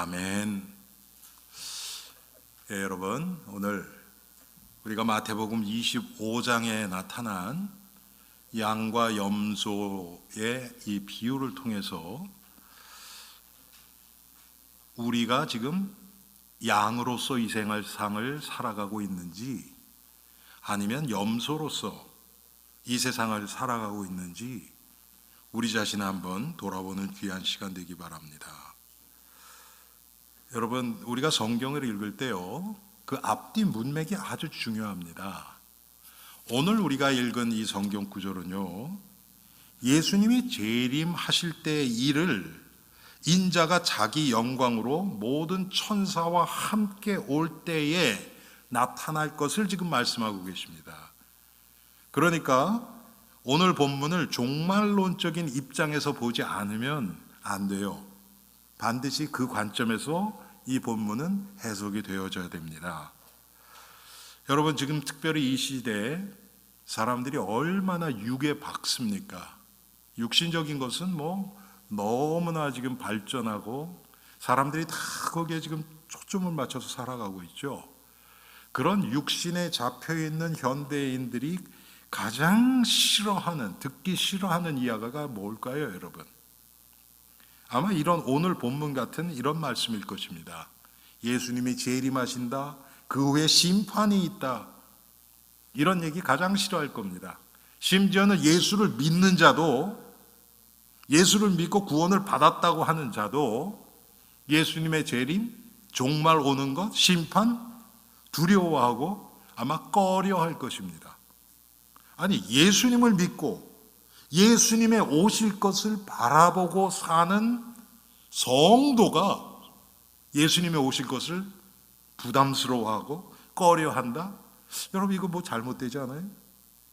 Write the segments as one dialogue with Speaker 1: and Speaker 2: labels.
Speaker 1: 아멘. 여러분, 오늘 우리가 마태복음 25장에 나타난 양과 염소의 이 비유를 통해서 우리가 지금 양으로서 이 생을 살아가고 있는지 아니면 염소로서 이 세상을 살아가고 있는지 우리 자신을 한번 돌아보는 귀한 시간 되기 바랍니다. 여러분, 우리가 성경을 읽을 때요, 그 앞뒤 문맥이 아주 중요합니다. 오늘 우리가 읽은 이 성경 구절은요, 예수님이 재림하실 때의 일을 인자가 자기 영광으로 모든 천사와 함께 올 때에 나타날 것을 지금 말씀하고 계십니다. 그러니까 오늘 본문을 종말론적인 입장에서 보지 않으면 안 돼요. 반드시 그 관점에서 이 본문은 해석이 되어져야 됩니다. 여러분, 지금 특별히 이 시대에 사람들이 얼마나 육에 박습니까? 육신적인 것은 너무나 지금 발전하고 사람들이 다 거기에 지금 초점을 맞춰서 살아가고 있죠. 그런 육신에 잡혀있는 현대인들이 가장 듣기 싫어하는 이야기가 뭘까요, 여러분? 아마 오늘 본문 같은 이런 말씀일 것입니다. 예수님이 재림하신다, 그 후에 심판이 있다, 이런 얘기 가장 싫어할 겁니다. 심지어는 예수를 믿는 자도, 예수를 믿고 구원을 받았다고 하는 자도 예수님의 재림, 종말 오는 것, 심판 두려워하고 아마 꺼려할 것입니다. 아니, 예수님을 믿고 예수님의 오실 것을 바라보고 사는 성도가 예수님의 오실 것을 부담스러워하고 꺼려한다? 여러분, 이거 잘못되지 않아요?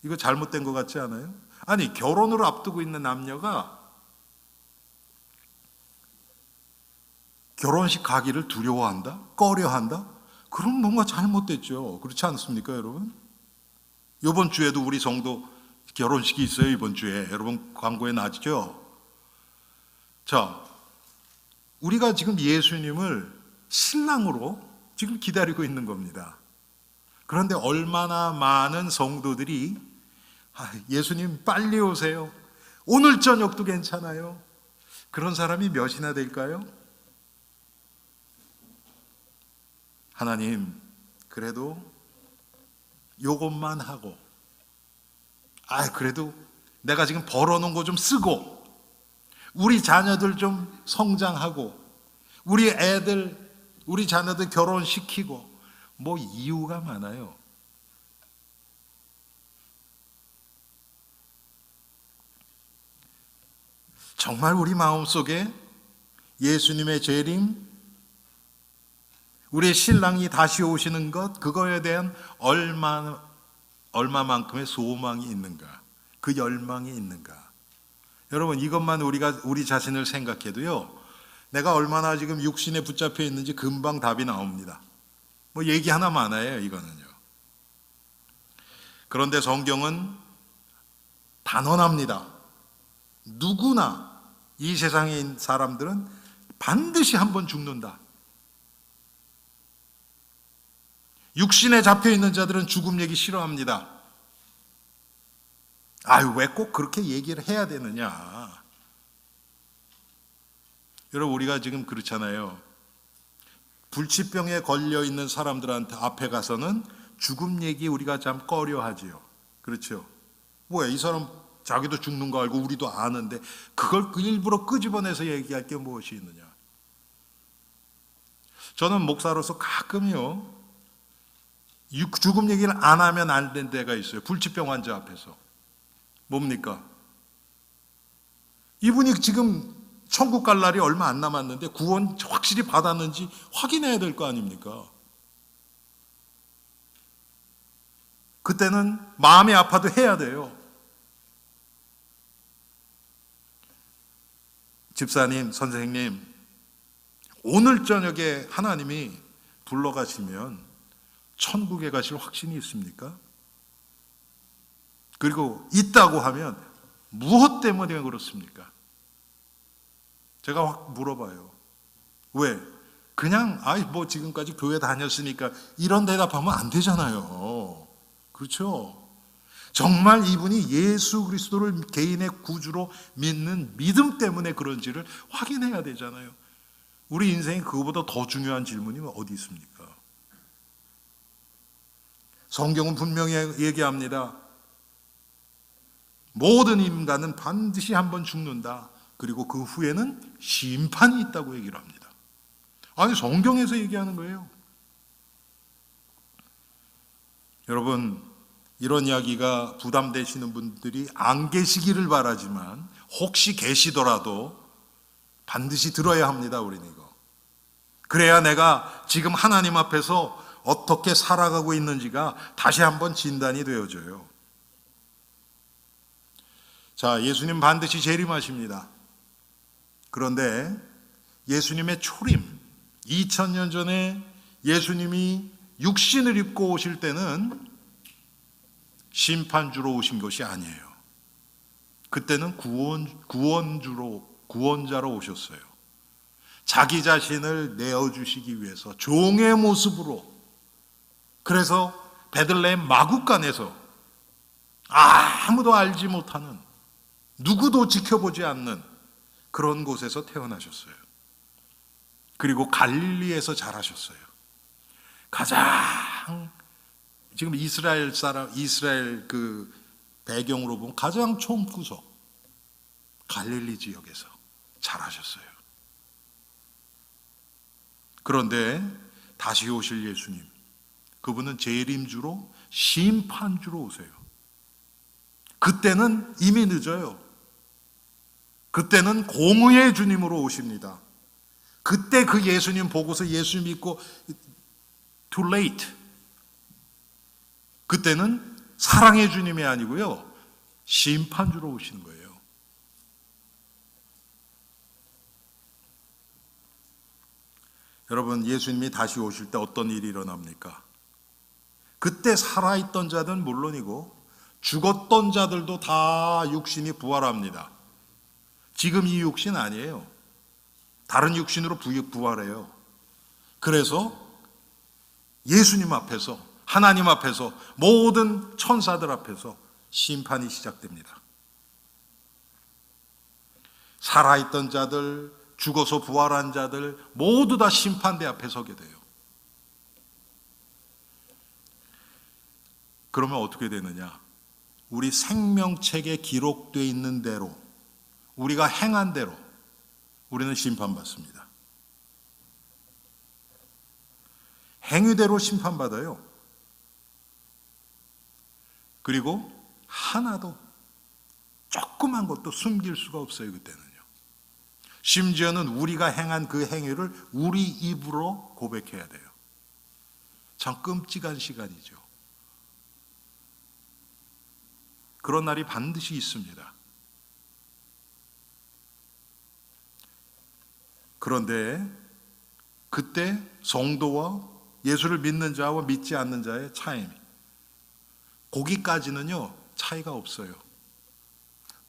Speaker 1: 이거 잘못된 것 같지 않아요? 아니, 결혼을 앞두고 있는 남녀가 결혼식 가기를 두려워한다? 꺼려한다? 그럼 뭔가 잘못됐죠. 그렇지 않습니까, 여러분? 이번 주에도 우리 성도 결혼식이 있어요. 이번 주에 여러분 광고에 나왔죠. 자, 우리가 지금 예수님을 신랑으로 지금 기다리고 있는 겁니다. 그런데 얼마나 많은 성도들이 예수님 빨리 오세요, 오늘 저녁도 괜찮아요, 그런 사람이 몇이나 될까요? 하나님, 그래도 요것만 하고, 그래도 내가 지금 벌어놓은 거 좀 쓰고, 우리 자녀들 좀 성장하고, 우리 자녀들 결혼시키고, 이유가 많아요. 정말 우리 마음속에 예수님의 재림, 우리의 신랑이 다시 오시는 것, 그거에 대한 얼마만큼의 소망이 있는가, 그 열망이 있는가. 여러분, 이것만 우리 자신을 생각해도요, 내가 얼마나 지금 육신에 붙잡혀 있는지 금방 답이 나옵니다. 얘기 하나 많아요, 이거는요. 그런데 성경은 단언합니다. 누구나 이 세상에 있는 사람들은 반드시 한번 죽는다. 육신에 잡혀있는 자들은 죽음 얘기 싫어합니다. 왜 꼭 그렇게 얘기를 해야 되느냐. 여러분, 우리가 지금 그렇잖아요. 불치병에 걸려있는 사람들한테 앞에 가서는 죽음 얘기 우리가 참 꺼려하지요. 그렇죠? 이 사람 자기도 죽는 거 알고 우리도 아는데 그걸 일부러 끄집어내서 얘기할 게 무엇이 있느냐. 저는 목사로서 가끔요, 죽음 얘기를 안 하면 안 된 때가 있어요. 불치병 환자 앞에서. 뭡니까? 이분이 지금 천국 갈 날이 얼마 안 남았는데 구원 확실히 받았는지 확인해야 될 거 아닙니까? 그때는 마음이 아파도 해야 돼요. 집사님, 선생님, 오늘 저녁에 하나님이 불러가시면 천국에 가실 확신이 있습니까? 그리고 있다고 하면 무엇 때문에 그렇습니까? 제가 확 물어봐요. 왜? 그냥 아이 뭐 지금까지 교회 다녔으니까 이런 대답하면 안 되잖아요. 그렇죠? 정말 이분이 예수 그리스도를 개인의 구주로 믿는 믿음 때문에 그런지를 확인해야 되잖아요. 우리 인생에 그거보다 더 중요한 질문이 어디 있습니까? 성경은 분명히 얘기합니다. 모든 인간은 반드시 한번 죽는다. 그리고 그 후에는 심판이 있다고 얘기를 합니다. 아니 성경에서 얘기하는 거예요. 여러분 이런 이야기가 부담되시는 분들이 안 계시기를 바라지만 혹시 계시더라도 반드시 들어야 합니다. 우리는 이거. 그래야 내가 지금 하나님 앞에서 어떻게 살아가고 있는지가 다시 한번 진단이 되어져요. 자, 예수님 반드시 재림하십니다. 그런데 예수님의 초림, 2000년 전에 예수님이 육신을 입고 오실 때는 심판주로 오신 것이 아니에요. 그때는 구원자로 오셨어요. 자기 자신을 내어주시기 위해서 종의 모습으로. 그래서 베들레헴 마구간에서 아무도 알지 못하는, 누구도 지켜보지 않는 그런 곳에서 태어나셨어요. 그리고 갈릴리에서 자라셨어요. 가장 지금 이스라엘 그 배경으로 보면 가장 총구석 갈릴리 지역에서 자라셨어요. 그런데 다시 오실 예수님, 그분은 재림주로 심판주로 오세요. 그때는 이미 늦어요. 그때는 공의의 주님으로 오십니다. 그때 그 예수님 보고서 예수 믿고 too late. 그때는 사랑의 주님이 아니고요, 심판주로 오시는 거예요. 여러분, 예수님이 다시 오실 때 어떤 일이 일어납니까? 그때 살아있던 자들은 물론이고 죽었던 자들도 다 육신이 부활합니다. 지금 이 육신 아니에요. 다른 육신으로 부활해요. 그래서 예수님 앞에서, 하나님 앞에서, 모든 천사들 앞에서 심판이 시작됩니다. 살아있던 자들, 죽어서 부활한 자들 모두 다 심판대 앞에 서게 돼요. 그러면 어떻게 되느냐? 우리 생명책에 기록되어 있는 대로, 우리가 행한 대로 우리는 심판받습니다. 행위대로 심판받아요. 그리고 하나도, 조그만 것도 숨길 수가 없어요. 그때는요. 심지어는 우리가 행한 그 행위를 우리 입으로 고백해야 돼요. 참 끔찍한 시간이죠. 그런 날이 반드시 있습니다. 그런데 그때 성도와 예수를 믿는 자와 믿지 않는 자의 차이, 거기까지는요 차이가 없어요.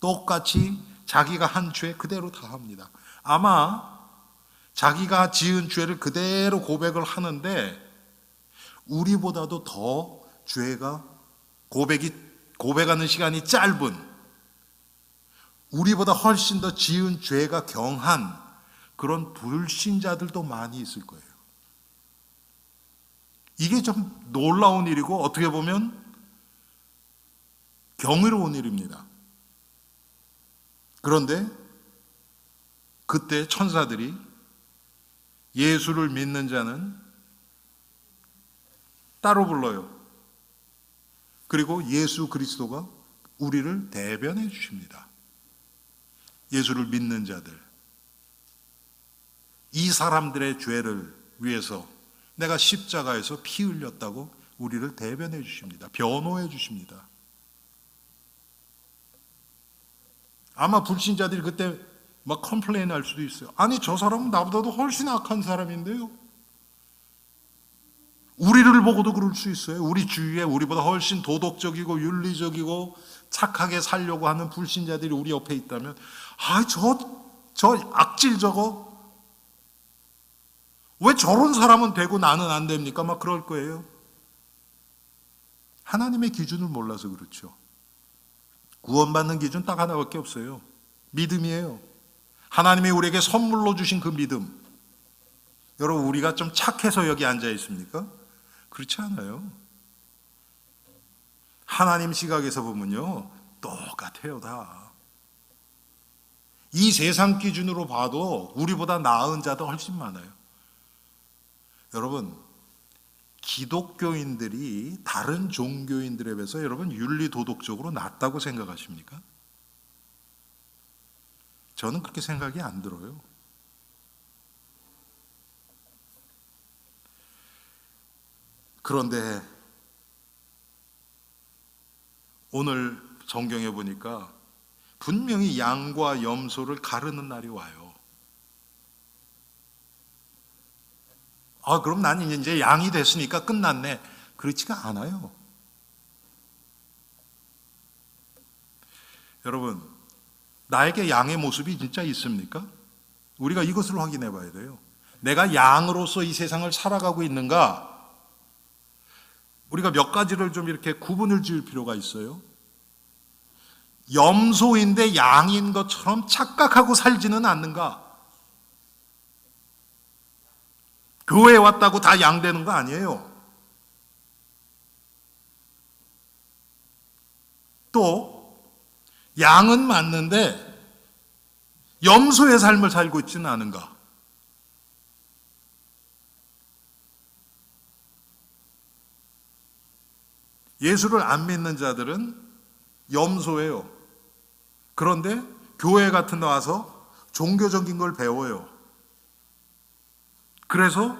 Speaker 1: 똑같이 자기가 한 죄 그대로 다 합니다. 아마 자기가 지은 죄를 그대로 고백을 하는데 우리보다도 더 죄가 고백하는 시간이 짧은, 우리보다 훨씬 더 지은 죄가 경한 그런 불신자들도 많이 있을 거예요. 이게 좀 놀라운 일이고 어떻게 보면 경이로운 일입니다. 그런데 그때 천사들이 예수를 믿는 자는 따로 불러요. 그리고 예수 그리스도가 우리를 대변해 주십니다. 예수를 믿는 자들, 이 사람들의 죄를 위해서 내가 십자가에서 피 흘렸다고 우리를 대변해 주십니다. 변호해 주십니다. 아마 불신자들이 그때 막 컴플레인 할 수도 있어요. 아니 저 사람은 나보다도 훨씬 악한 사람인데요. 우리를 보고도 그럴 수 있어요. 우리 주위에 우리보다 훨씬 도덕적이고 윤리적이고 착하게 살려고 하는 불신자들이 우리 옆에 있다면 저 악질 저거 왜 저런 사람은 되고 나는 안 됩니까? 막 그럴 거예요. 하나님의 기준을 몰라서 그렇죠. 구원받는 기준 딱 하나밖에 없어요. 믿음이에요. 하나님이 우리에게 선물로 주신 그 믿음. 여러분, 우리가 좀 착해서 여기 앉아 있습니까? 그렇지 않아요. 하나님 시각에서 보면요, 똑같아요, 다. 이 세상 기준으로 봐도 우리보다 나은 자도 훨씬 많아요. 여러분, 기독교인들이 다른 종교인들에 비해서 여러분 윤리 도덕적으로 낫다고 생각하십니까? 저는 그렇게 생각이 안 들어요. 그런데 오늘 성경에 보니까 분명히 양과 염소를 가르는 날이 와요. 그럼 난 이제 양이 됐으니까 끝났네. 그렇지가 않아요. 여러분, 나에게 양의 모습이 진짜 있습니까? 우리가 이것을 확인해 봐야 돼요. 내가 양으로서 이 세상을 살아가고 있는가? 우리가 몇 가지를 좀 이렇게 구분을 지을 필요가 있어요. 염소인데 양인 것처럼 착각하고 살지는 않는가? 교회 왔다고 다 양 되는 거 아니에요. 또 양은 맞는데 염소의 삶을 살고 있지는 않은가? 예수를 안 믿는 자들은 염소예요. 그런데 교회 같은 데 와서 종교적인 걸 배워요. 그래서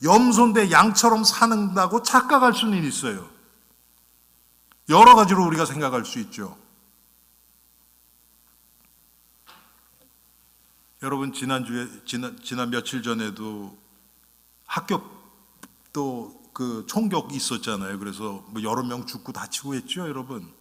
Speaker 1: 염소인데 양처럼 사는다고 착각할 수는 있어요. 여러 가지로 우리가 생각할 수 있죠. 여러분, 지난 며칠 전에도 학교 또 그 총격 있었잖아요. 그래서 뭐 여러 명 죽고 다치고 했죠, 여러분.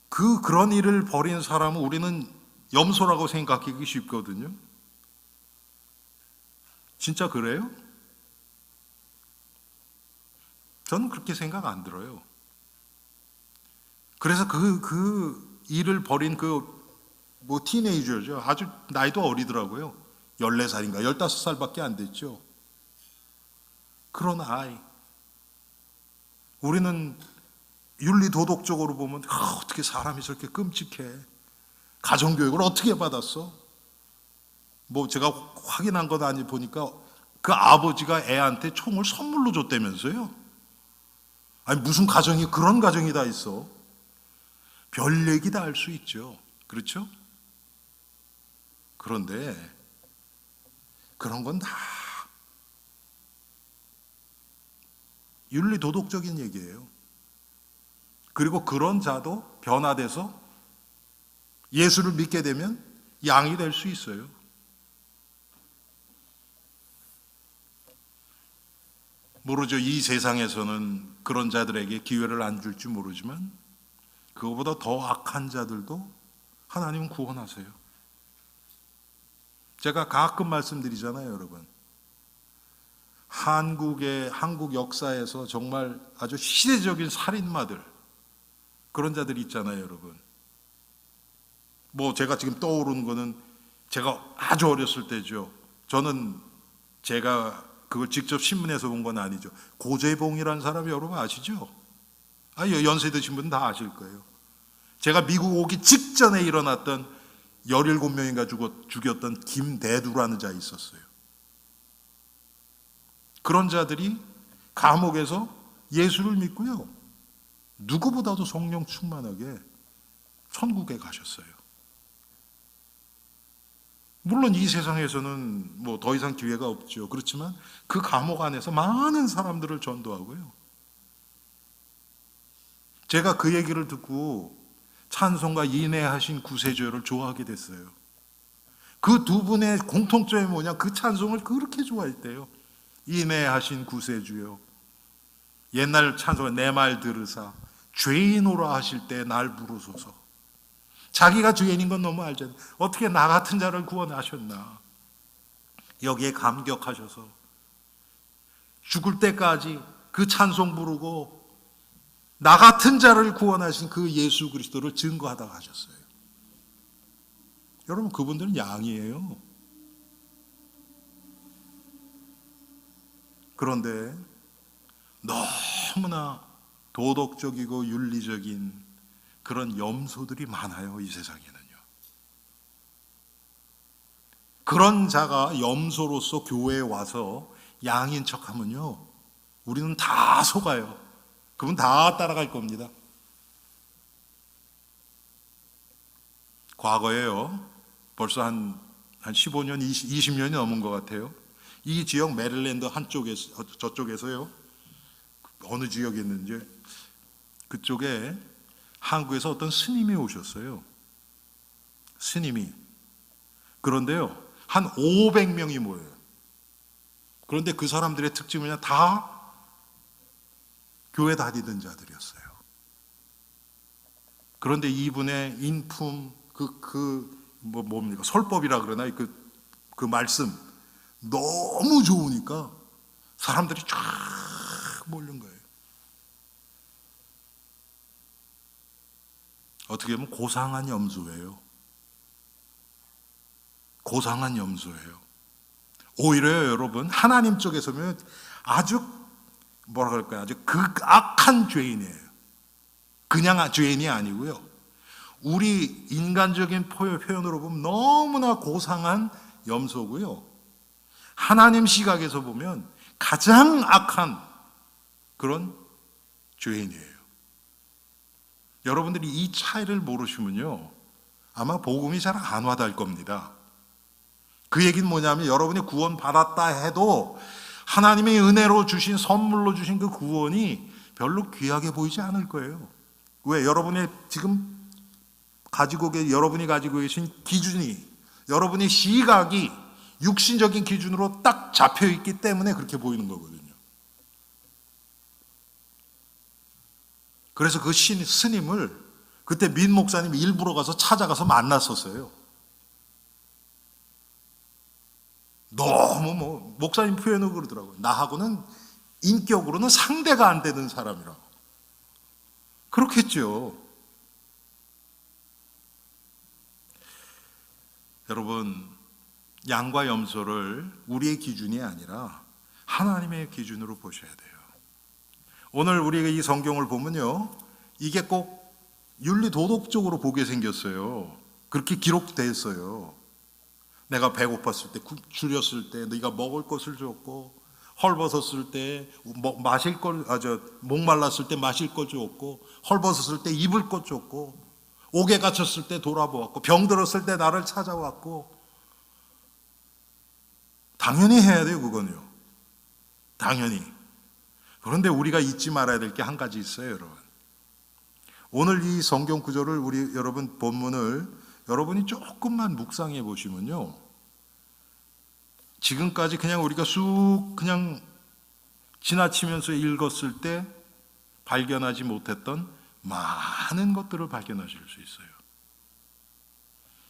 Speaker 1: 그런 일을 벌인 사람은 우리는 염소라고 생각하기 쉽거든요. 진짜 그래요? 저는 그렇게 생각 안 들어요. 그래서 그 일을 벌인 티네이저죠. 아주 나이도 어리더라고요. 14살인가 15살밖에 안 됐죠. 그런 아이. 우리는 윤리 도덕적으로 보면 어떻게 사람이 저렇게 끔찍해. 가정교육을 어떻게 받았어? 뭐 제가 확인한 건 아니 보니까 그 아버지가 애한테 총을 선물로 줬다면서요. 아니 무슨 가정이 그런 가정이 다 있어. 별 얘기 다 할 수 있죠. 그렇죠? 그런데 그런 건 다 윤리 도덕적인 얘기예요. 그리고 그런 자도 변화돼서 예수를 믿게 되면 양이 될 수 있어요. 모르죠. 이 세상에서는 그런 자들에게 기회를 안 줄지 모르지만 그거보다 더 악한 자들도 하나님은 구원하세요. 제가 가끔 말씀드리잖아요, 여러분. 한국 역사에서 정말 아주 시대적인 살인마들, 그런 자들이 있잖아요, 여러분. 뭐 제가 지금 떠오르는 거는 제가 아주 어렸을 때죠. 저는 제가 그걸 직접 신문에서 본 건 아니죠. 고재봉이라는 사람 여러분 아시죠? 연세 드신 분은 다 아실 거예요. 제가 미국 오기 직전에 일어났던 17명인가 죽였던 김대두라는 자 있었어요. 그런 자들이 감옥에서 예수를 믿고요. 누구보다도 성령 충만하게 천국에 가셨어요. 물론 이 세상에서는 뭐 더 이상 기회가 없죠. 그렇지만 그 감옥 안에서 많은 사람들을 전도하고요. 제가 그 얘기를 듣고 찬송가 인애하신 구세주를 좋아하게 됐어요. 그 두 분의 공통점이 뭐냐? 그 찬송을 그렇게 좋아했대요. 인애하신 구세주요. 옛날 찬송에 내 말 들으사 죄인오라 하실 때 날 부르소서. 자기가 죄인인 건 너무 알잖아요. 어떻게 나 같은 자를 구원하셨나. 여기에 감격하셔서 죽을 때까지 그 찬송 부르고 나 같은 자를 구원하신 그 예수 그리스도를 증거하다 가셨어요. 여러분, 그분들은 양이에요. 그런데 너무나 도덕적이고 윤리적인 그런 염소들이 많아요, 이 세상에는요. 그런 자가 염소로서 교회에 와서 양인 척하면요, 우리는 다 속아요. 그분 다 따라갈 겁니다. 과거에요, 벌써 한 15년, 20년이 넘은 것 같아요. 이 지역 메릴랜드 한쪽에서, 저쪽에서요, 어느 지역이었는지 그쪽에 한국에서 어떤 스님이 오셨어요. 스님이. 그런데요, 한 500명이 모여요. 그런데 그 사람들의 특징은 다 교회 다니던 자들이었어요. 그런데 이분의 인품, 뭡니까? 설법이라 그러나 그 말씀 너무 좋으니까 사람들이 쫙 몰린 거예요. 어떻게 보면 고상한 염소예요. 고상한 염소예요. 오히려 여러분, 하나님 쪽에서 보면 아주 뭐라 그럴까요? 아주 극악한 죄인이에요. 그냥 죄인이 아니고요. 우리 인간적인 표현으로 보면 너무나 고상한 염소고요. 하나님 시각에서 보면 가장 악한 그런 죄인이에요. 여러분들이 이 차이를 모르시면요, 아마 복음이 잘 안 와닿을 겁니다. 그 얘기는 뭐냐면, 여러분이 구원 받았다 해도 하나님의 은혜로 주신, 선물로 주신 그 구원이 별로 귀하게 보이지 않을 거예요. 왜? 여러분이 지금 여러분이 가지고 계신 기준이, 여러분의 시각이 육신적인 기준으로 딱 잡혀 있기 때문에 그렇게 보이는 거거든요. 그래서 그 스님을 그때 민 목사님이 일부러 가서 찾아가서 만났었어요. 너무 목사님 표현을 그러더라고요. 나하고는 인격으로는 상대가 안 되는 사람이라고. 그렇겠죠. 여러분, 양과 염소를 우리의 기준이 아니라 하나님의 기준으로 보셔야 돼요. 오늘 우리가 이 성경을 보면요, 이게 꼭 윤리 도덕적으로 보게 생겼어요. 그렇게 기록되어 있어요. 내가 배고팠을 때, 줄였을 때 네가 먹을 것을 줬고, 헐벗었을 때 목말랐을 때 마실 것 줬고, 헐벗었을 때 입을 것 줬고, 옥에 갇혔을 때 돌아보았고, 병들었을 때 나를 찾아왔고. 당연히 해야 돼요, 그건요. 당연히. 그런데 우리가 잊지 말아야 될 게 한 가지 있어요, 여러분. 오늘 이 성경 구절을 여러분 본문을 여러분이 조금만 묵상해 보시면요, 지금까지 그냥 우리가 쑥 그냥 지나치면서 읽었을 때 발견하지 못했던 많은 것들을 발견하실 수 있어요.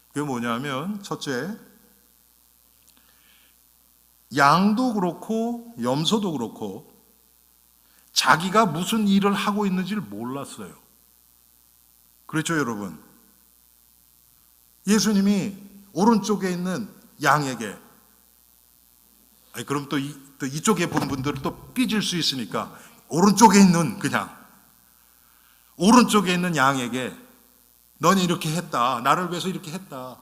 Speaker 1: 그게 뭐냐면, 첫째, 양도 그렇고 염소도 그렇고 자기가 무슨 일을 하고 있는지를 몰랐어요. 그렇죠, 여러분? 예수님이 오른쪽에 있는 양에게, 그럼 또 이쪽에 본 분들은 또 삐질 수 있으니까 오른쪽에 있는 오른쪽에 있는 양에게 너는 이렇게 했다, 나를 위해서 이렇게 했다.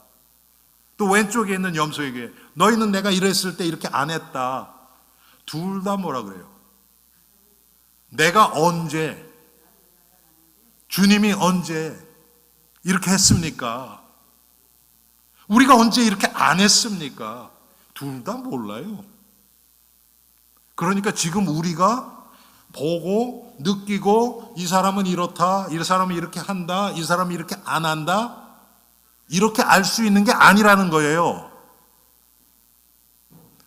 Speaker 1: 또 왼쪽에 있는 염소에게 너희는 내가 이랬을 때 이렇게 안 했다. 둘 다 뭐라 그래요? 내가 언제, 주님이 언제 이렇게 했습니까? 우리가 언제 이렇게 안 했습니까? 둘 다 몰라요. 그러니까 지금 우리가 보고 느끼고, 이 사람은 이렇다, 이 사람은 이렇게 한다, 이 사람은 이렇게 안 한다, 이렇게 알 수 있는 게 아니라는 거예요.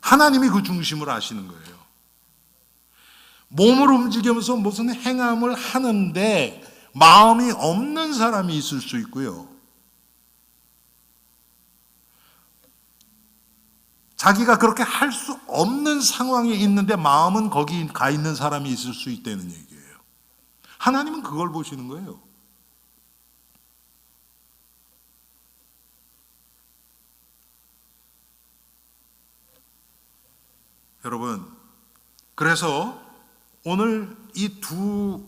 Speaker 1: 하나님이 그 중심을 아시는 거예요. 몸을 움직이면서 무슨 행함을 하는데 마음이 없는 사람이 있을 수 있고요, 자기가 그렇게 할 수 없는 상황에 있는데 마음은 거기 가 있는 사람이 있을 수 있다는 얘기예요. 하나님은 그걸 보시는 거예요. 여러분, 그래서 오늘 이 두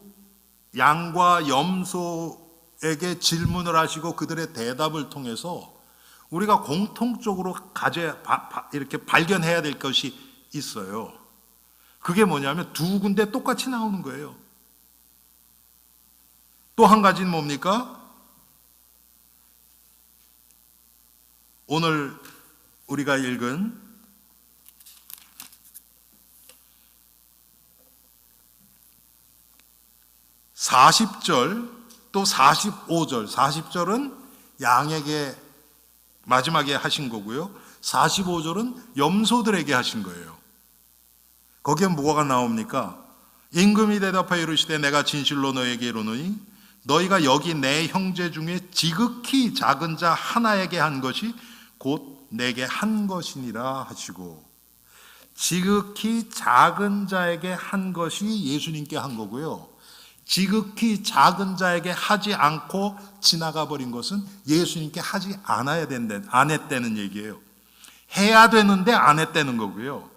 Speaker 1: 양과 염소에게 질문을 하시고 그들의 대답을 통해서 우리가 공통적으로 이렇게 발견해야 될 것이 있어요. 그게 뭐냐면 두 군데 똑같이 나오는 거예요. 또 한 가지는 뭡니까? 오늘 우리가 읽은 40절 또 45절, 40절은 양에게 마지막에 하신 거고요. 45절은 염소들에게 하신 거예요. 거기에 뭐가 나옵니까? 임금이 대답하여 이르시되 내가 진실로 너에게 이르노니 너희가 여기 내 형제 중에 지극히 작은 자 하나에게 한 것이 곧 내게 한 것이니라 하시고, 지극히 작은 자에게 한 것이 예수님께 한 거고요. 지극히 작은 자에게 하지 않고 지나가 버린 것은 예수님께 하지 않아야 된다, 안 했다는 얘기예요. 해야 되는데 안 했다는 거고요.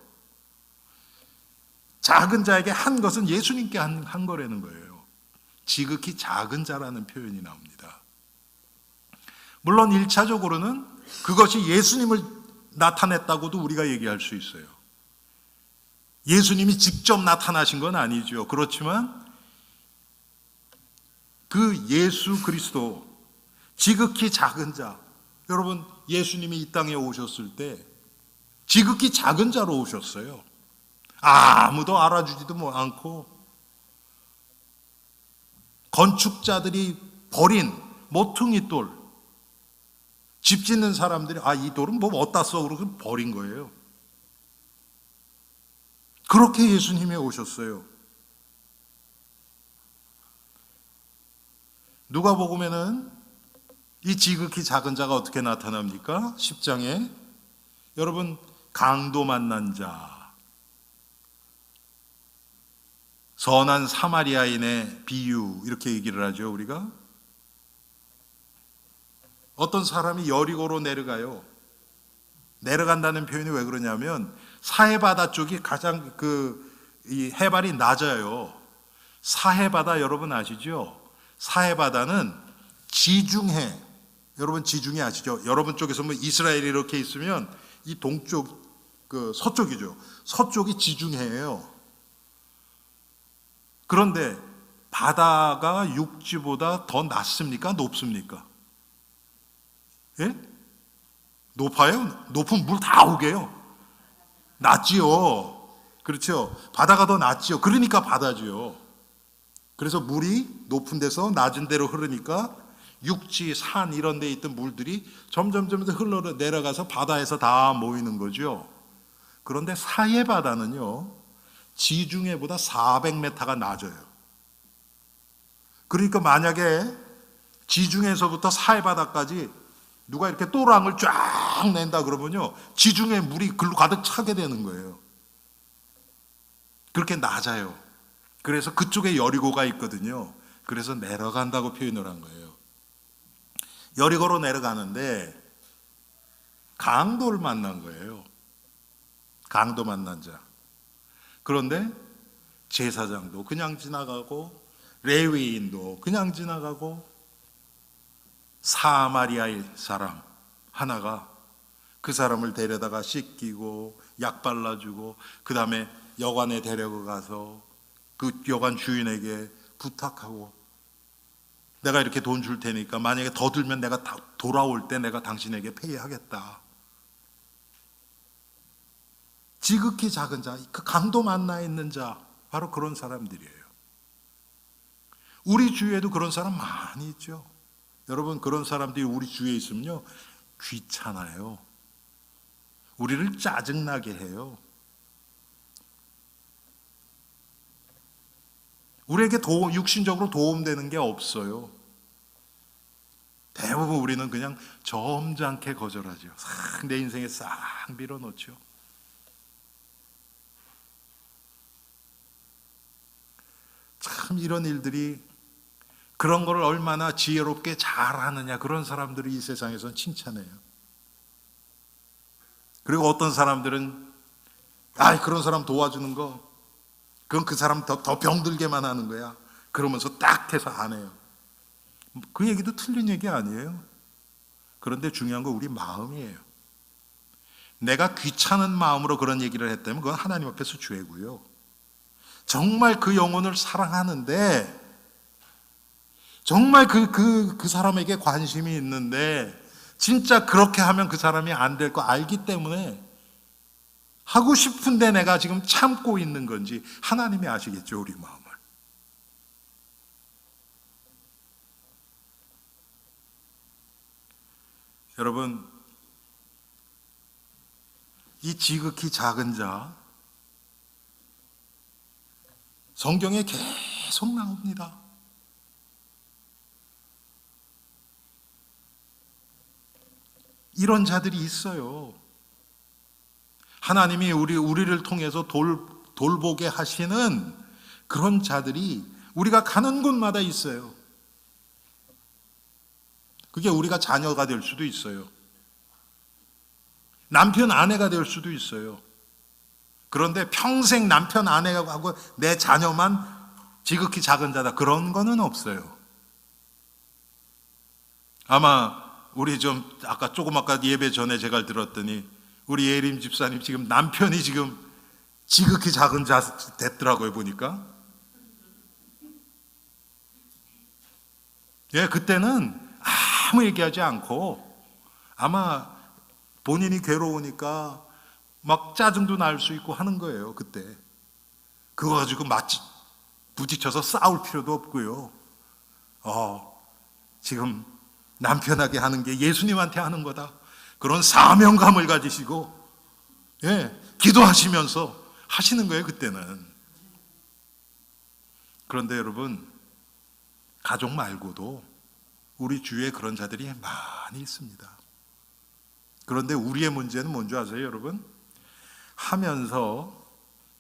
Speaker 1: 작은 자에게 한 것은 예수님께 한 거라는 거예요. 지극히 작은 자라는 표현이 나옵니다. 물론 1차적으로는 그것이 예수님을 나타냈다고도 우리가 얘기할 수 있어요. 예수님이 직접 나타나신 건 아니죠. 그렇지만 그 예수 그리스도, 지극히 작은 자, 여러분 예수님이 이 땅에 오셨을 때 지극히 작은 자로 오셨어요. 아무도 알아주지도 않고 건축자들이 버린 모퉁이 돌, 집 짓는 사람들이 이 돌은 뭐 어디다 써 그러고 버린 거예요. 그렇게 예수님이 오셨어요. 누가복음에는 이 지극히 작은 자가 어떻게 나타납니까? 10장에 여러분 강도 만난 자, 선한 사마리아인의 비유 이렇게 얘기를 하죠. 우리가 어떤 사람이 여리고로 내려가요. 내려간다는 표현이 왜 그러냐면 사해바다 쪽이 가장 이 해발이 낮아요. 사해바다 여러분 아시죠? 사해바다는 지중해, 여러분 지중해 아시죠? 여러분 쪽에서 뭐 이스라엘이 이렇게 있으면 이 동쪽, 서쪽이죠. 서쪽이 지중해예요. 그런데 바다가 육지보다 더 낮습니까? 높습니까? 예? 높아요? 높은 물 다 오게요. 낮지요. 그렇죠. 바다가 더 낮지요. 그러니까 바다지요. 그래서 물이 높은 데서 낮은 데로 흐르니까 육지, 산 이런 데 있던 물들이 점점 흘러 내려가서 바다에서 다 모이는 거죠. 그런데 사해바다는요, 지중해보다 400m가 낮아요. 그러니까 만약에 지중해에서부터 사해바다까지 누가 이렇게 또랑을 쫙 낸다 그러면요, 지중해 물이 글로 가득 차게 되는 거예요. 그렇게 낮아요. 그래서 그쪽에 여리고가 있거든요. 그래서 내려간다고 표현을 한 거예요. 여리고로 내려가는데 강도를 만난 거예요. 강도 만난 자. 그런데 제사장도 그냥 지나가고 레위인도 그냥 지나가고 사마리아의 사람 하나가 그 사람을 데려다가 씻기고 약 발라주고 그 다음에 여관에 데려가서 그 여관 주인에게 부탁하고 내가 이렇게 돈 줄 테니까 만약에 더 들면 내가 돌아올 때 내가 당신에게 페이하겠다. 지극히 작은 자, 그 강도 만나 있는 자, 바로 그런 사람들이에요. 우리 주위에도 그런 사람 많이 있죠. 여러분, 그런 사람들이 우리 주위에 있으면요, 귀찮아요. 우리를 짜증나게 해요. 우리에게 육신적으로 도움되는 게 없어요. 대부분 우리는 그냥 점잖게 거절하죠. 내 인생에 싹 밀어넣죠. 참 이런 일들이, 그런 걸 얼마나 지혜롭게 잘하느냐, 그런 사람들이 이 세상에선 칭찬해요. 그리고 어떤 사람들은 그런 사람 도와주는 거, 그건 그 사람 더 병들게만 하는 거야, 그러면서 딱 해서 안 해요. 그 얘기도 틀린 얘기 아니에요. 그런데 중요한 건 우리 마음이에요. 내가 귀찮은 마음으로 그런 얘기를 했다면 그건 하나님 앞에서 죄고요. 정말 그 영혼을 사랑하는데, 정말 그 사람에게 관심이 있는데, 진짜 그렇게 하면 그 사람이 안 될 거 알기 때문에 하고 싶은데 내가 지금 참고 있는 건지 하나님이 아시겠죠, 우리 마음을. 여러분, 이 지극히 작은 자, 성경에 계속 나옵니다. 이런 자들이 있어요. 하나님이 우리를 통해서 돌보게 하시는 그런 자들이 우리가 가는 곳마다 있어요. 그게 우리가 자녀가 될 수도 있어요. 남편, 아내가 될 수도 있어요. 그런데 평생 남편, 아내하고 내 자녀만 지극히 작은 자다, 그런 거는 없어요. 아마 우리 아까 예배 전에 제가 들었더니 우리 예림 집사님 지금 남편이 지금 지극히 작은 자 됐더라고요, 보니까. 그때는 아무 얘기하지 않고 아마 본인이 괴로우니까 막 짜증도 날 수 있고 하는 거예요, 그때. 그거 가지고 마치 부딪혀서 싸울 필요도 없고요. 지금 남편에게 하는 게 예수님한테 하는 거다, 그런 사명감을 가지시고 기도하시면서 하시는 거예요, 그때는. 그런데 여러분, 가족 말고도 우리 주위에 그런 자들이 많이 있습니다. 그런데 우리의 문제는 뭔지 아세요, 여러분? 하면서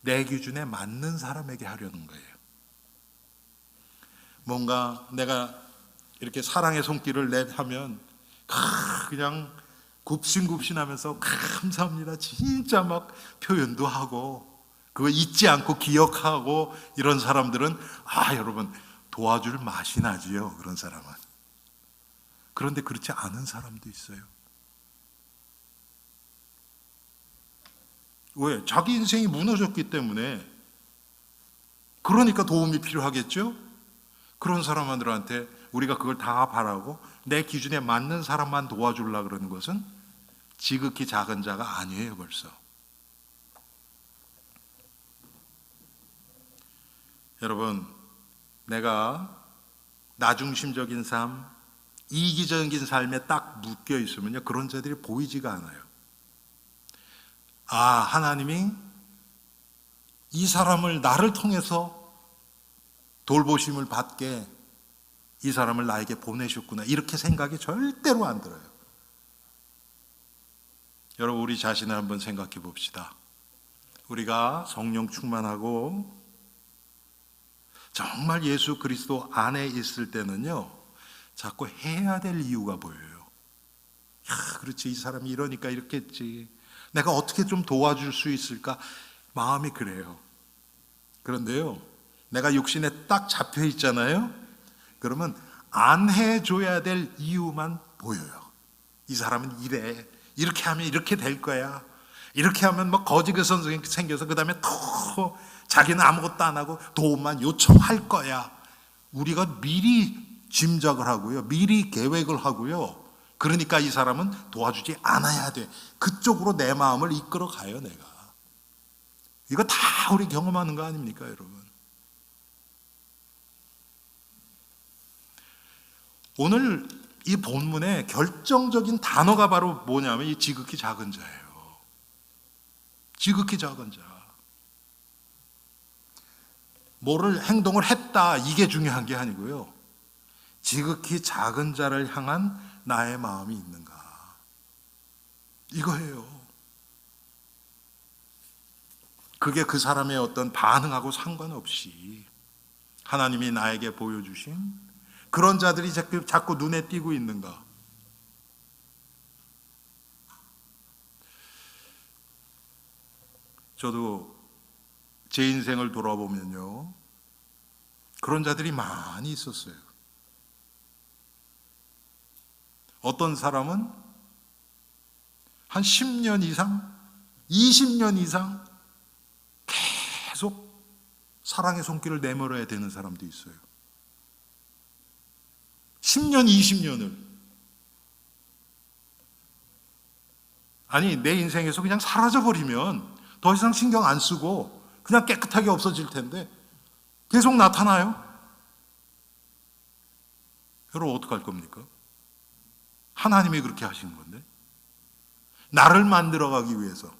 Speaker 1: 내 기준에 맞는 사람에게 하려는 거예요. 뭔가 내가 이렇게 사랑의 손길을 하면 그냥 굽신굽신하면서 감사합니다, 진짜 막 표현도 하고, 그거 잊지 않고 기억하고, 이런 사람들은 여러분 도와줄 맛이 나지요, 그런 사람은. 그런데 그렇지 않은 사람도 있어요. 왜? 자기 인생이 무너졌기 때문에. 그러니까 도움이 필요하겠죠? 그런 사람들한테 우리가 그걸 다 바라고 내 기준에 맞는 사람만 도와주려고 그러는 것은 지극히 작은 자가 아니에요, 벌써. 여러분, 내가 나중심적인 삶, 이기적인 삶에 딱 묶여 있으면요, 그런 자들이 보이지가 않아요. 하나님이 이 사람을 나를 통해서 돌보심을 받게 이 사람을 나에게 보내셨구나, 이렇게 생각이 절대로 안 들어요. 여러분, 우리 자신을 한번 생각해 봅시다. 우리가 성령 충만하고 정말 예수 그리스도 안에 있을 때는요, 자꾸 해야 될 이유가 보여요. 그렇지, 이 사람이 이러니까 이렇게 했지, 내가 어떻게 좀 도와줄 수 있을까, 마음이 그래요. 그런데요, 내가 육신에 딱 잡혀 있잖아요. 그러면 안 해줘야 될 이유만 보여요. 이 사람은 이래, 이렇게 하면 이렇게 될 거야, 이렇게 하면 뭐 거지게선 생겨서 그 다음에 또 자기는 아무것도 안 하고 도움만 요청할 거야. 우리가 미리 짐작을 하고요, 미리 계획을 하고요. 그러니까 이 사람은 도와주지 않아야 돼, 그쪽으로 내 마음을 이끌어 가요, 내가. 이거 다 우리 경험하는 거 아닙니까, 여러분? 오늘 이 본문의 결정적인 단어가 바로 뭐냐면 이 지극히 작은 자예요. 지극히 작은 자. 뭐를 행동을 했다, 이게 중요한 게 아니고요, 지극히 작은 자를 향한 나의 마음이 있는가, 이거예요. 그게 그 사람의 어떤 반응하고 상관없이 하나님이 나에게 보여주신 그런 자들이 자꾸 눈에 띄고 있는가? 저도 제 인생을 돌아보면요, 그런 자들이 많이 있었어요. 어떤 사람은 한 10년 이상, 20년 이상 계속 사랑의 손길을 내밀어야 되는 사람도 있어요. 10년, 20년을. 아니, 내 인생에서 그냥 사라져버리면 더 이상 신경 안 쓰고 그냥 깨끗하게 없어질 텐데 계속 나타나요? 여러분, 어떡할 겁니까? 하나님이 그렇게 하신 건데, 나를 만들어가기 위해서.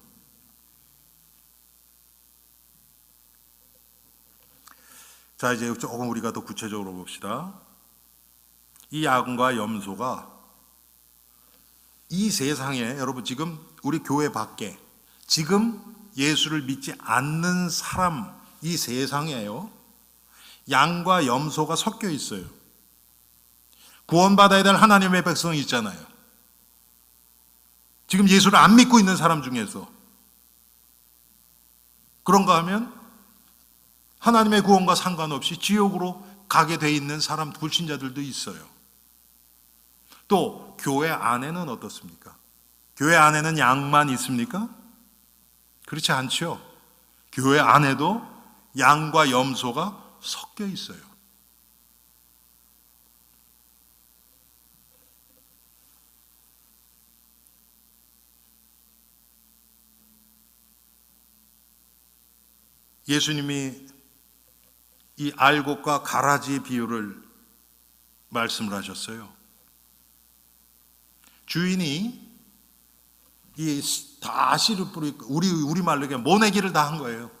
Speaker 1: 자, 이제 조금 우리가 더 구체적으로 봅시다. 이 양과 염소가 이 세상에, 여러분, 지금 우리 교회 밖에 지금 예수를 믿지 않는 사람, 이 세상에요, 양과 염소가 섞여 있어요. 구원받아야 될 하나님의 백성이 있잖아요. 지금 예수를 안 믿고 있는 사람 중에서. 그런가 하면 하나님의 구원과 상관없이 지옥으로 가게 돼 있는 사람, 불신자들도 있어요. 또 교회 안에는 어떻습니까? 교회 안에는 양만 있습니까? 그렇지 않죠. 교회 안에도 양과 염소가 섞여 있어요. 예수님이 이 알곡과 가라지 비유를 말씀을 하셨어요. 주인이 이 다 씨를 뿌리고, 우리 말로 그냥 모내기를 다 한 거예요.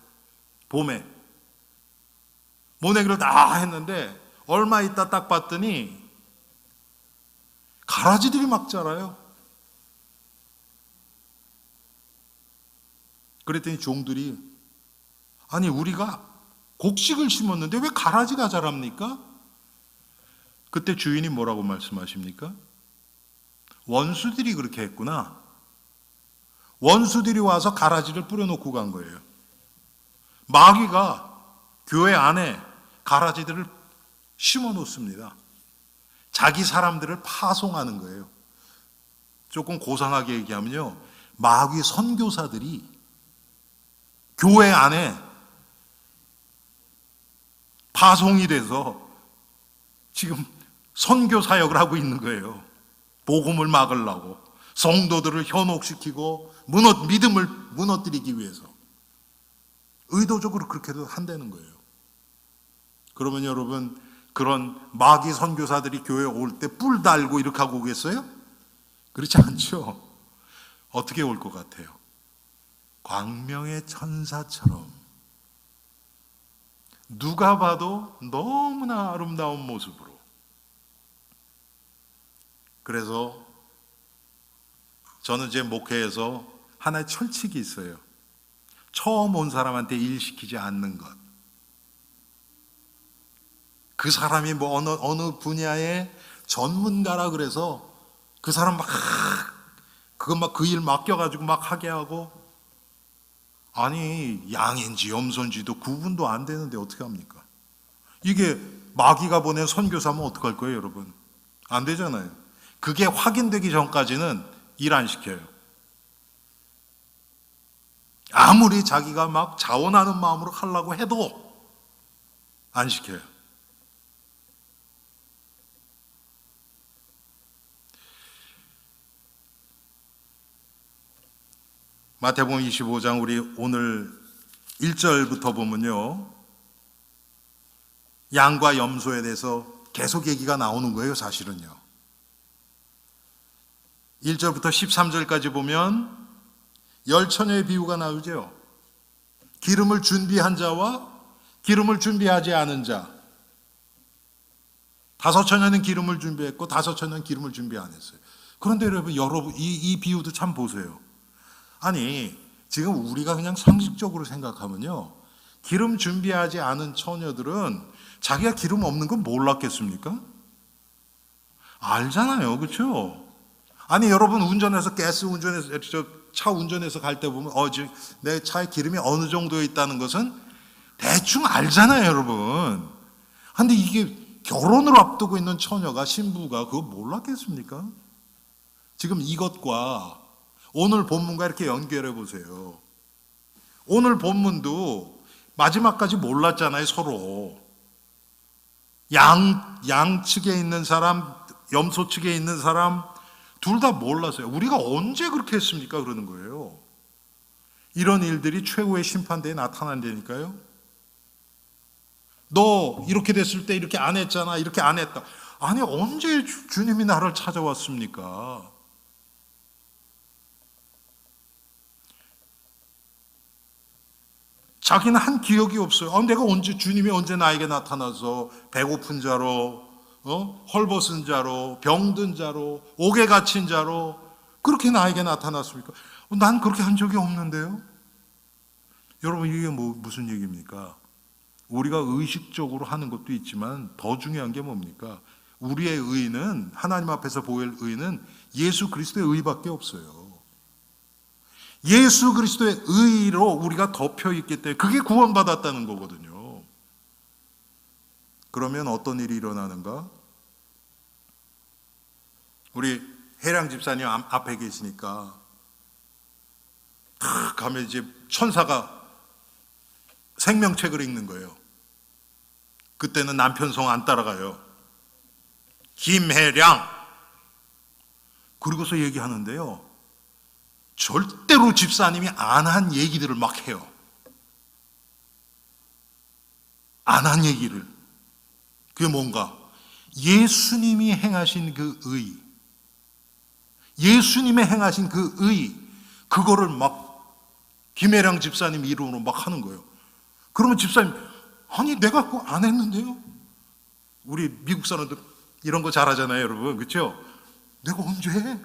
Speaker 1: 봄에 모내기를 다 했는데 얼마 있다 딱 봤더니 가라지들이 막 자라요. 그랬더니 종들이, 아니 우리가 곡식을 심었는데 왜 가라지가 자랍니까? 그때 주인이 뭐라고 말씀하십니까? 원수들이 그렇게 했구나. 원수들이 와서 가라지를 뿌려놓고 간 거예요. 마귀가 교회 안에 가라지들을 심어 놓습니다. 자기 사람들을 파송하는 거예요. 조금 고상하게 얘기하면요, 마귀 선교사들이 교회 안에 파송이 돼서 지금 선교 사역을 하고 있는 거예요. 복음을 막으려고, 성도들을 현혹시키고 믿음을 무너뜨리기 위해서 의도적으로 그렇게도 한다는 거예요. 그러면 여러분, 그런 마귀 선교사들이 교회에 올 때 뿔 달고 이렇게 하고 오겠어요? 그렇지 않죠. 어떻게 올 것 같아요? 광명의 천사처럼, 누가 봐도 너무나 아름다운 모습으로. 그래서 저는 제 목회에서 하나의 철칙이 있어요. 처음 온 사람한테 일 시키지 않는 것. 그 사람이 뭐 어느 분야의 전문가라 그래서 그 사람 그 일 맡겨가지고 막 하게 하고, 아니 양인지 염소인지도 구분도 안 되는데 어떻게 합니까? 이게 마귀가 보낸 선교사면 어떡할 거예요, 여러분? 안 되잖아요. 그게 확인되기 전까지는 일 안 시켜요. 아무리 자기가 막 자원하는 마음으로 하려고 해도 안 시켜요. 마태복음 25장 우리 오늘 1절부터 보면요, 양과 염소에 대해서 계속 얘기가 나오는 거예요, 사실은요. 1절부터 13절까지 보면 10처녀의 비유가 나오죠. 기름을 준비한 자와 기름을 준비하지 않은 자. 5처녀는 기름을 준비했고 5처녀는 기름을 준비 안 했어요. 그런데 여러분 이 비유도 참 보세요. 아니 지금 우리가 그냥 상식적으로 생각하면요, 기름 준비하지 않은 처녀들은 자기가 기름 없는 건 몰랐겠습니까? 알잖아요. 그렇죠? 아니 여러분 운전해서 가스 운전해서 차 운전해서 갈 때 보면 내 차에 기름이 어느 정도에 있다는 것은 대충 알잖아요, 여러분. 근데 이게 결혼을 앞두고 있는 처녀가 신부가 그거 몰랐겠습니까? 지금 이것과 오늘 본문과 이렇게 연결해 보세요. 오늘 본문도 마지막까지 몰랐잖아요, 서로. 양측에 있는 사람, 염소 측에 있는 사람 둘 다 몰랐어요. 우리가 언제 그렇게 했습니까? 그러는 거예요. 이런 일들이 최후의 심판대에 나타난다니까요. 너 이렇게 됐을 때 이렇게 안 했잖아, 이렇게 안 했다. 아니 언제 주님이 나를 찾아왔습니까? 자기는 한 기억이 없어요. 내가 주님이 언제 나에게 나타나서 배고픈 자로, 헐벗은 자로, 병든 자로, 옥에 갇힌 자로 그렇게 나에게 나타났습니까? 난 그렇게 한 적이 없는데요. 여러분 이게 무슨 얘기입니까? 우리가 의식적으로 하는 것도 있지만 더 중요한 게 뭡니까? 우리의 의는, 하나님 앞에서 보일 의는 예수 그리스도의 의밖에 없어요. 예수 그리스도의 의로 우리가 덮여 있기 때문에 그게 구원받았다는 거거든요. 그러면 어떤 일이 일어나는가? 우리 해량 집사님 앞에 계시니까 탁 가면 이제 천사가 생명책을 읽는 거예요. 그때는 남편 성 안 따라가요. 김해량. 그러고서 얘기하는데요. 절대로 집사님이 안 한 얘기들을 막 해요. 안 한 얘기를. 그게 뭔가? 예수님이 행하신 그 의, 예수님의 행하신 그 의, 그거를 막 김혜량 집사님 이름으로 막 하는 거예요. 그러면 집사님, 아니 내가 그거 안 했는데요? 우리 미국 사람들 이런 거 잘하잖아요, 여러분. 그렇죠? 내가 언제 해?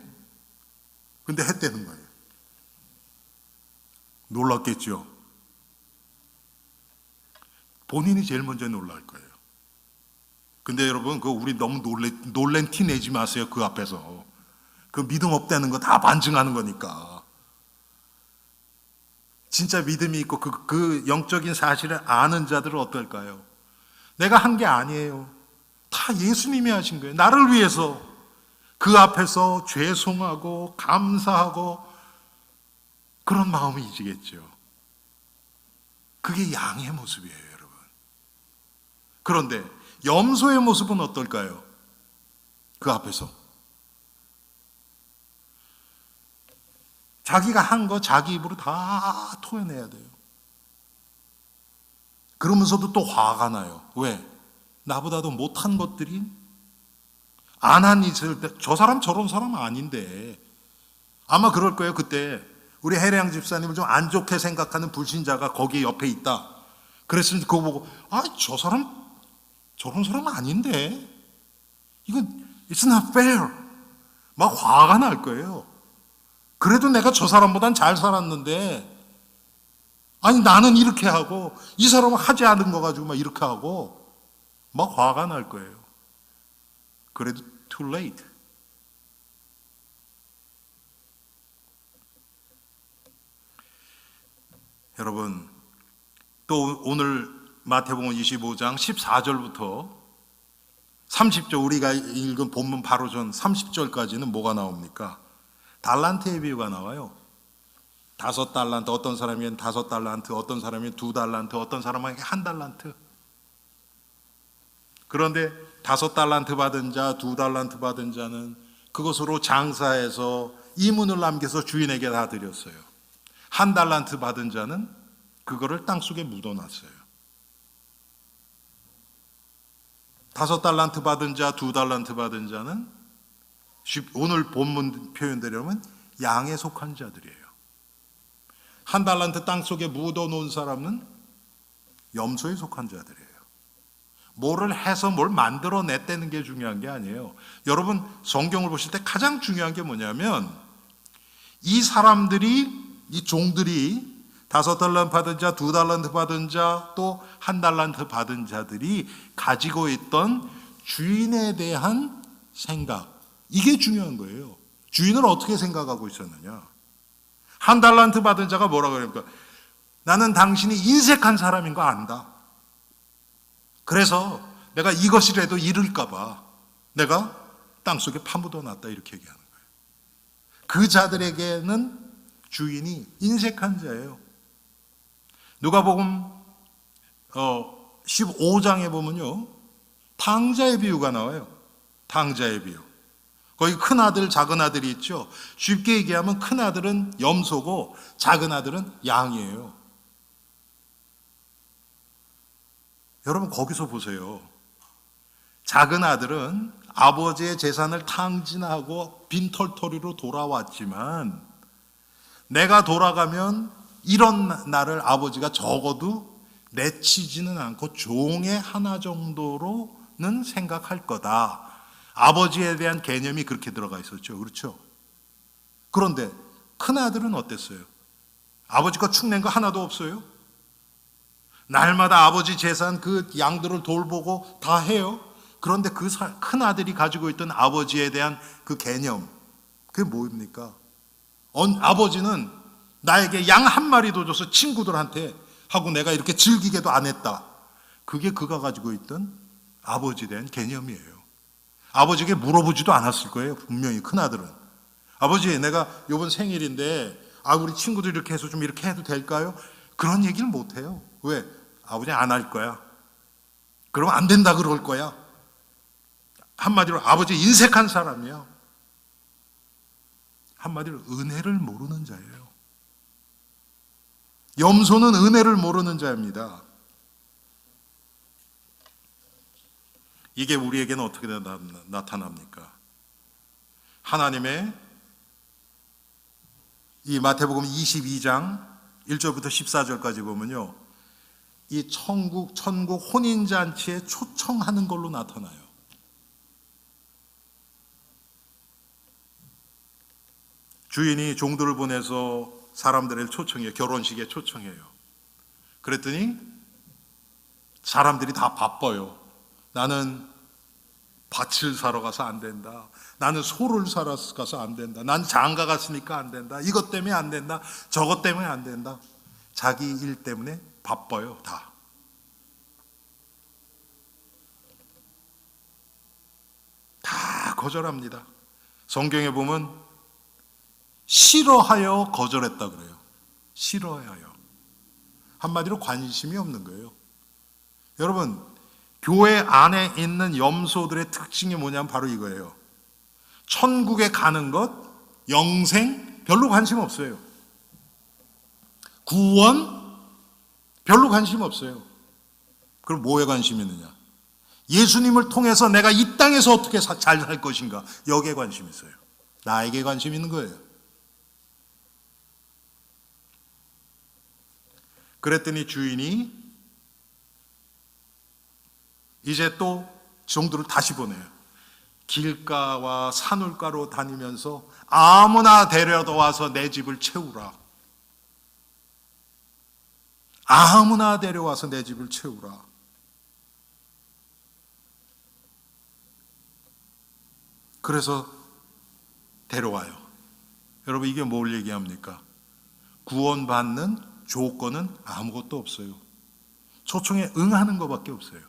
Speaker 1: 근데 했다는 거예요. 놀랐겠죠? 본인이 제일 먼저 놀랄 거예요. 근데 여러분, 그거 우리 너무 놀란 티 내지 마세요, 그 앞에서. 그 믿음 없다는 거 다 반증하는 거니까. 진짜 믿음이 있고 그 영적인 사실을 아는 자들은 어떨까요? 내가 한 게 아니에요. 다 예수님이 하신 거예요. 나를 위해서 그 앞에서 죄송하고 감사하고 그런 마음이 이지겠죠. 그게 양의 모습이에요, 여러분. 그런데 염소의 모습은 어떨까요? 그 앞에서 자기가 한 거 자기 입으로 다 토해내야 돼요. 그러면서도 또 화가 나요. 왜? 나보다도 못한 것들이 안 한 있을 때 저 사람 저런 사람 아닌데 아마 그럴 거예요. 그때 우리 해량 집사님을 좀 안 좋게 생각하는 불신자가 거기 옆에 있다. 그랬으면 그거 보고 저 사람 저런 사람 아닌데 이건 it's not fair 막 화가 날 거예요. 그래도 내가 저 사람보단 잘 살았는데 아니 나는 이렇게 하고 이 사람은 하지 않은 거 가지고 막 이렇게 하고 막 화가 날 거예요. 그래도 too late. 여러분 또 오늘 마태복음 25장 14절부터 30절 우리가 읽은 본문 바로 전 30절까지는 뭐가 나옵니까? 달란트의 비유가 나와요. 5달란트, 어떤 사람에게는 5달란트, 어떤 사람에게는 2달란트, 어떤 사람에게 1달란트. 그런데 5달란트 받은 자, 2달란트 받은 자는 그것으로 장사해서 이문을 남겨서 주인에게 다 드렸어요. 1달란트 받은 자는 그거를 땅속에 묻어놨어요. 5달란트 받은 자, 2달란트 받은 자는 오늘 본문 표현대로면 양에 속한 자들이에요. 1달란트 땅속에 묻어놓은 사람은 염소에 속한 자들이에요. 뭐를 해서 뭘 만들어냈다는 게 중요한 게 아니에요. 여러분 성경을 보실 때 가장 중요한 게 뭐냐면 이 사람들이, 이 종들이 5달란트 받은 자, 2달란트 받은 자, 또 1달란트 받은 자들이 가지고 있던 주인에 대한 생각, 이게 중요한 거예요. 주인을 어떻게 생각하고 있었느냐. 1달란트 받은 자가 뭐라고 그럽니까? 나는 당신이 인색한 사람인 거 안다. 그래서 내가 이것이라도 잃을까 봐 내가 땅속에 파묻어 놨다, 이렇게 얘기하는 거예요. 그 자들에게는 주인이 인색한 자예요. 누가복음 15장에 보면요, 탕자의 비유가 나와요. 탕자의 비유. 거기 큰 아들, 작은 아들이 있죠. 쉽게 얘기하면 큰 아들은 염소고 작은 아들은 양이에요. 여러분 거기서 보세요. 작은 아들은 아버지의 재산을 탕진하고 빈털터리로 돌아왔지만, 내가 돌아가면 이런 나를 아버지가 적어도 내치지는 않고 종의 하나 정도로는 생각할 거다. 아버지에 대한 개념이 그렇게 들어가 있었죠. 그렇죠? 그런데 큰 아들은 어땠어요? 아버지가 축낸 거 하나도 없어요. 날마다 아버지 재산 그 양들을 돌보고 다 해요. 그런데 그 큰 아들이 가지고 있던 아버지에 대한 그 개념, 그게 뭡니까? 아버지는 나에게 양 한 마리도 줘서 친구들한테 하고 내가 이렇게 즐기게도 안 했다. 그게 그가 가지고 있던 아버지에 대한 개념이에요. 아버지에게 물어보지도 않았을 거예요. 분명히 큰 아들은. 아버지, 내가 이번 생일인데 우리 친구들 이렇게 해서 좀 이렇게 해도 될까요? 그런 얘기를 못 해요. 왜? 아버지 안 할 거야. 그러면 안 된다 그럴 거야. 한마디로 아버지 인색한 사람이야. 한마디로 은혜를 모르는 자예요. 염소는 은혜를 모르는 자입니다. 이게 우리에게는 어떻게 나타납니까? 하나님의 이 마태복음 22장 1절부터 14절까지 보면요, 이 천국 혼인잔치에 초청하는 걸로 나타나요. 주인이 종들을 보내서 사람들을 초청해요. 결혼식에 초청해요. 그랬더니 사람들이 다 바빠요. 나는 밭을 사러 가서 안 된다. 나는 소를 사러 가서 안 된다. 난 장가 갔으니까 안 된다. 이것 때문에 안 된다. 저것 때문에 안 된다. 자기 일 때문에 바빠요, 다. 다 거절합니다. 성경에 보면 싫어하여 거절했다 그래요. 싫어하여. 한마디로 관심이 없는 거예요. 여러분, 교회 안에 있는 염소들의 특징이 뭐냐면 바로 이거예요. 천국에 가는 것, 영생 별로 관심 없어요. 구원 별로 관심 없어요. 그럼 뭐에 관심이 있느냐? 예수님을 통해서 내가 이 땅에서 어떻게 잘 살 것인가, 여기에 관심이 있어요. 나에게 관심 있는 거예요. 그랬더니 주인이 이제 또 종들을 다시 보내요. 길가와 산울가로 다니면서 아무나 데려다 와서 내 집을 채우라. 아무나 데려와서 내 집을 채우라. 그래서 데려와요. 여러분, 이게 뭘 얘기합니까? 구원받는 조건은 아무것도 없어요. 초청에 응하는 것밖에 없어요.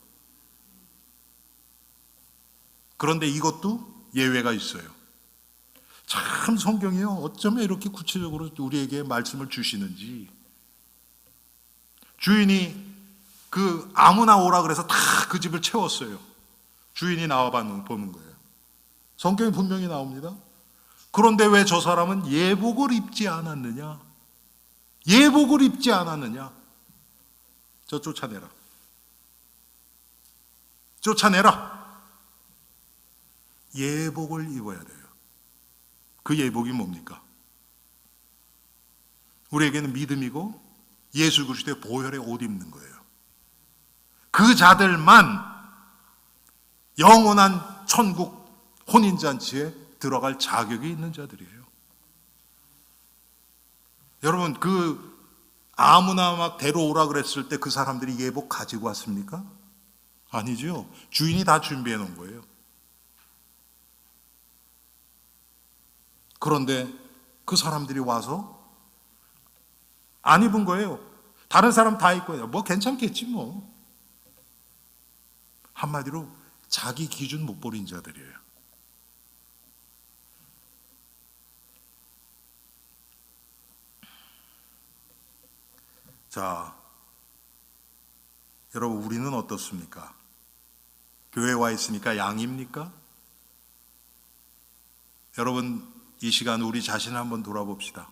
Speaker 1: 그런데 이것도 예외가 있어요. 참 성경이요, 어쩌면 이렇게 구체적으로 우리에게 말씀을 주시는지. 주인이 그 아무나 오라 그래서 다 그 집을 채웠어요. 주인이 나와 보는 거예요. 성경이 분명히 나옵니다. 그런데 왜 저 사람은 예복을 입지 않았느냐? 예복을 입지 않았느냐? 저 쫓아내라. 쫓아내라. 예복을 입어야 돼요. 그 예복이 뭡니까? 우리에게는 믿음이고 예수 그리스도의 보혈의 옷 입는 거예요. 그 자들만 영원한 천국 혼인잔치에 들어갈 자격이 있는 자들이에요. 여러분, 그 아무나 막 데려오라 그랬을 때 그 사람들이 예복 가지고 왔습니까? 아니죠. 주인이 다 준비해 놓은 거예요. 그런데 그 사람들이 와서 안 입은 거예요. 다른 사람 다 입고 뭐 괜찮겠지 뭐. 한마디로 자기 기준 못 버린 자들이에요. 자, 여러분 우리는 어떻습니까? 교회에 와 있으니까 양입니까? 여러분 이 시간 우리 자신을 한번 돌아봅시다.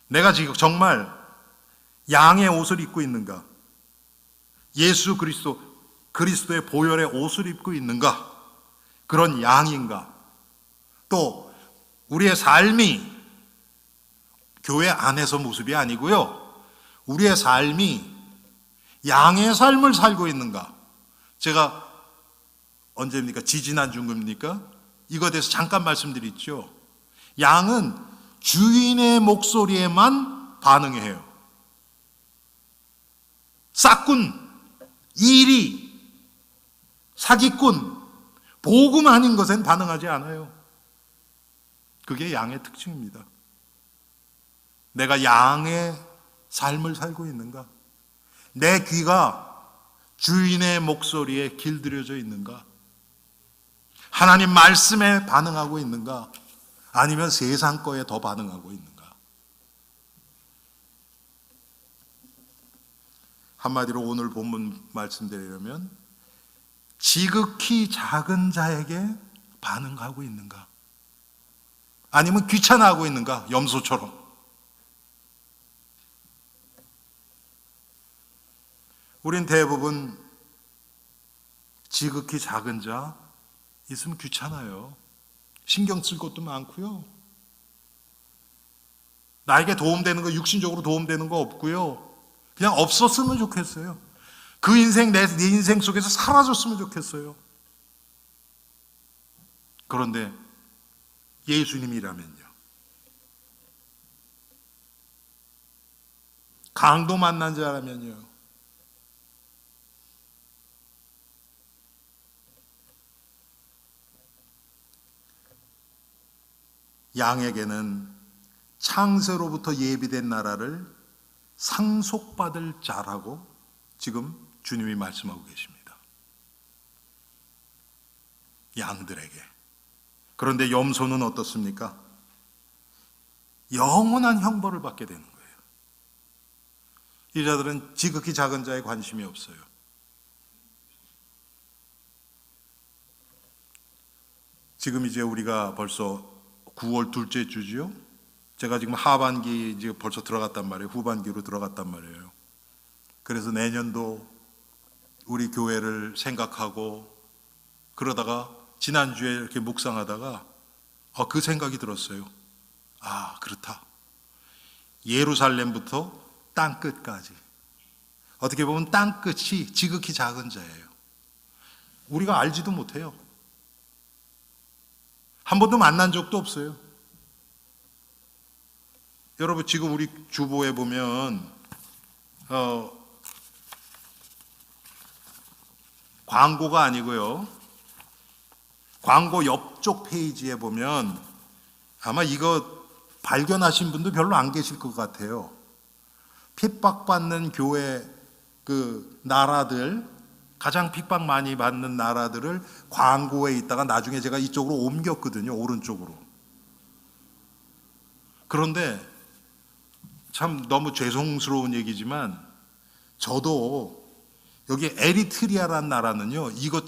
Speaker 1: 내가 지금 정말 양의 옷을 입고 있는가? 예수 그리스도의 보혈의 옷을 입고 있는가? 그런 양인가? 또 우리의 삶이 교회 안에서 모습이 아니고요. 우리의 삶이 양의 삶을 살고 있는가? 제가 언제입니까? 지지난주입니까? 이거에 대해서 잠깐 말씀드렸죠. 양은 주인의 목소리에만 반응해요. 싹군, 이리, 사기꾼, 복음 아닌 것엔 반응하지 않아요. 그게 양의 특징입니다. 내가 양의 삶을 살고 있는가? 내 귀가 주인의 목소리에 길들여져 있는가? 하나님 말씀에 반응하고 있는가? 아니면 세상 거에 더 반응하고 있는가? 한마디로 오늘 본문 말씀드리려면 지극히 작은 자에게 반응하고 있는가? 아니면 귀찮아하고 있는가? 염소처럼. 우린 대부분 지극히 작은 자 있으면 귀찮아요. 신경 쓸 것도 많고요. 나에게 도움되는 거, 육신적으로 도움되는 거 없고요. 그냥 없었으면 좋겠어요. 그 인생, 내 인생 속에서 사라졌으면 좋겠어요. 그런데 예수님이라면요. 강도 만난 자라면요. 양에게는 창세로부터 예비된 나라를 상속받을 자라고 지금 주님이 말씀하고 계십니다. 양들에게. 그런데 염소는 어떻습니까? 영원한 형벌을 받게 되는 거예요. 이 자들은 지극히 작은 자에 관심이 없어요. 지금 이제 우리가 벌써 9월 둘째 주지요. 제가 지금 하반기 이제 벌써 들어갔단 말이에요. 후반기로 들어갔단 말이에요. 그래서 내년도 우리 교회를 생각하고 그러다가 지난주에 이렇게 묵상하다가 그 생각이 들었어요. 아, 그렇다. 예루살렘부터 땅 끝까지. 어떻게 보면 땅 끝이 지극히 작은 자예요. 우리가 알지도 못해요. 한 번도 만난 적도 없어요. 여러분 지금 우리 주보에 보면 광고가 아니고요. 광고 옆쪽 페이지에 보면 아마 이거 발견하신 분도 별로 안 계실 것 같아요. 핍박받는 교회 그 나라들, 가장 핍박 많이 받는 나라들을 광고에 있다가 나중에 제가 이쪽으로 옮겼거든요. 오른쪽으로. 그런데 참 너무 죄송스러운 얘기지만 저도 여기 에리트리아라는 나라는요. 이거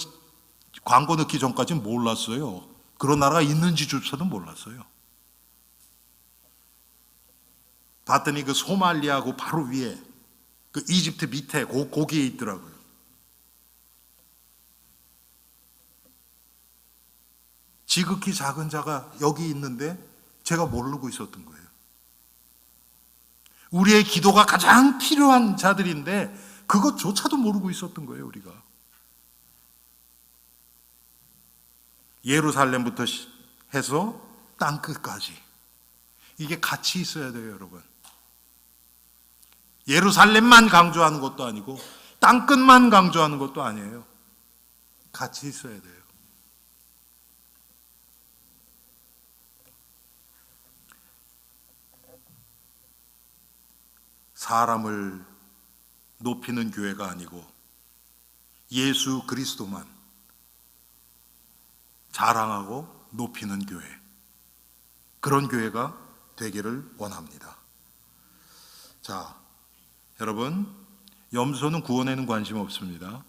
Speaker 1: 광고 넣기 전까지는 몰랐어요. 그런 나라가 있는지조차도 몰랐어요. 봤더니 그 소말리아하고 바로 위에 그 이집트 밑에 거기에 있더라고요. 지극히 작은 자가 여기 있는데 제가 모르고 있었던 거예요. 우리의 기도가 가장 필요한 자들인데 그것조차도 모르고 있었던 거예요, 우리가. 예루살렘부터 해서 땅끝까지. 이게 같이 있어야 돼요, 여러분. 예루살렘만 강조하는 것도 아니고 땅끝만 강조하는 것도 아니에요. 같이 있어야 돼요. 사람을 높이는 교회가 아니고 예수 그리스도만 자랑하고 높이는 교회, 그런 교회가 되기를 원합니다. 자, 여러분, 염소는 구원에는 관심 없습니다.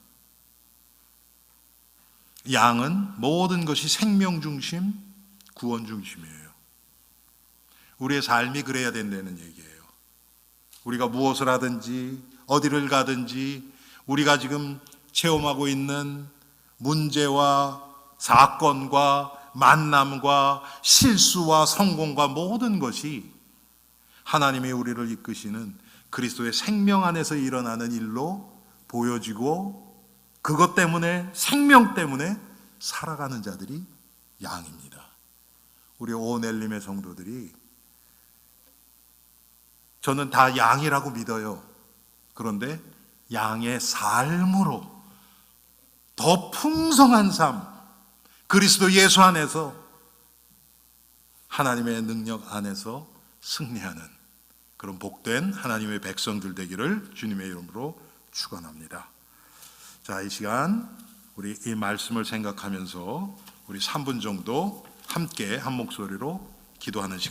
Speaker 1: 양은 모든 것이 생명 중심, 구원 중심이에요. 우리의 삶이 그래야 된다는 얘기예요. 우리가 무엇을 하든지 어디를 가든지 우리가 지금 체험하고 있는 문제와 사건과 만남과 실수와 성공과 모든 것이 하나님이 우리를 이끄시는 그리스도의 생명 안에서 일어나는 일로 보여지고, 그것 때문에, 생명 때문에 살아가는 자들이 양입니다. 우리 오넬림의 성도들이 저는 다 양이라고 믿어요. 그런데 양의 삶으로 더 풍성한 삶, 그리스도 예수 안에서 하나님의 능력 안에서 승리하는 그런 복된 하나님의 백성들 되기를 주님의 이름으로 축원합니다. 자, 이 시간 우리 이 말씀을 생각하면서 우리 3분 정도 함께 한 목소리로 기도하는 시간